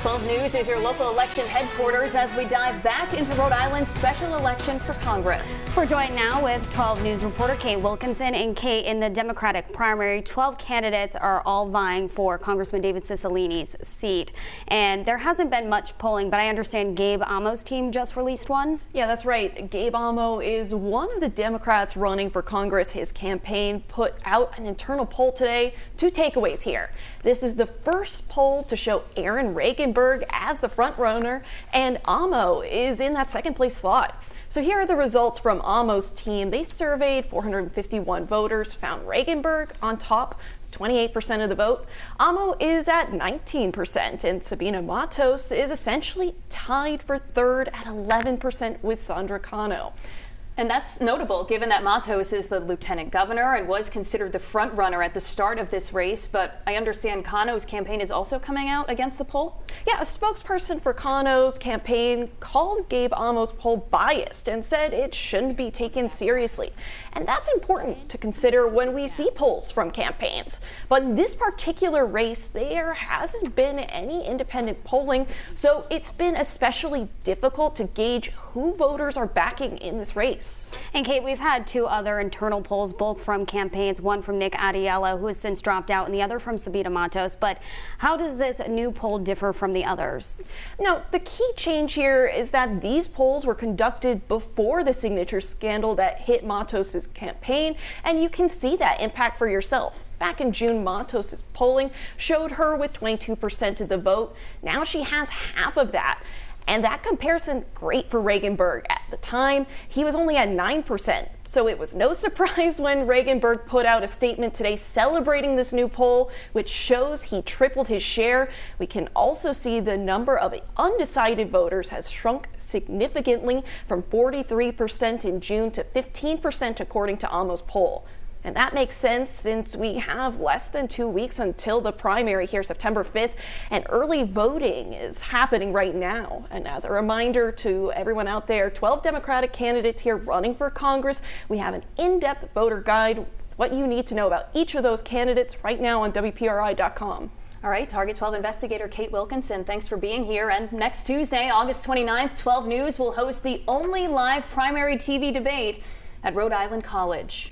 12 News is your local election headquarters as we dive back into Rhode Island's special election for Congress. We're joined now with 12 News reporter Kate Wilkinson. And Kate, in the Democratic primary, 12 candidates are all vying for Congressman David Cicilline's seat. And there hasn't been much polling, but I understand Gabe Amo's team just released one. Yeah, that's right. Gabe Amo is one of the Democrats running for Congress. His campaign put out an internal poll today. Two takeaways here. This is the first poll to show Aaron Regenberg as the front runner, and Amo is in that second place slot. So here are the results from Amo's team. They surveyed 451 voters, found Regenberg on top, 28% of the vote. Amo is at 19%, and Sabina Matos is essentially tied for third at 11% with Sandra Cano. And that's notable given that Matos is the lieutenant governor and was considered the front runner at the start of this race. But I understand Cano's campaign is also coming out against the poll. Yeah, a spokesperson for Cano's campaign called Gabe Amo's poll biased and said it shouldn't be taken seriously. And that's important to consider when we see polls from campaigns. But in this particular race, there hasn't been any independent polling, so it's been especially difficult to gauge who voters are backing in this race. And Kate, we've had two other internal polls, both from campaigns, one from Nick Adiello, who has since dropped out, and the other from Sabina Matos. But how does this new poll differ from the others? Now, the key change here is that these polls were conducted before the signature scandal that hit Matos's campaign, and you can see that impact for yourself. Back in June, Matos's polling showed her with 22% of the vote. Now she has half of that. And that comparison, great for Regenberg. At the time, he was only at 9%. So it was no surprise when Regenberg put out a statement today celebrating this new poll, which shows he tripled his share. We can also see the number of undecided voters has shrunk significantly from 43% in June to 15% according to Amo's poll. And that makes sense since we have less than 2 weeks until the primary here, September 5th, and early voting is happening right now. And as a reminder to everyone out there, 12 Democratic candidates here running for Congress. We have an in-depth voter guide with what you need to know about each of those candidates right now on WPRI.com. All right, Target 12 investigator Kate Wilkinson, thanks for being here. And next Tuesday, August 29th, 12 News will host the only live primary TV debate at Rhode Island College.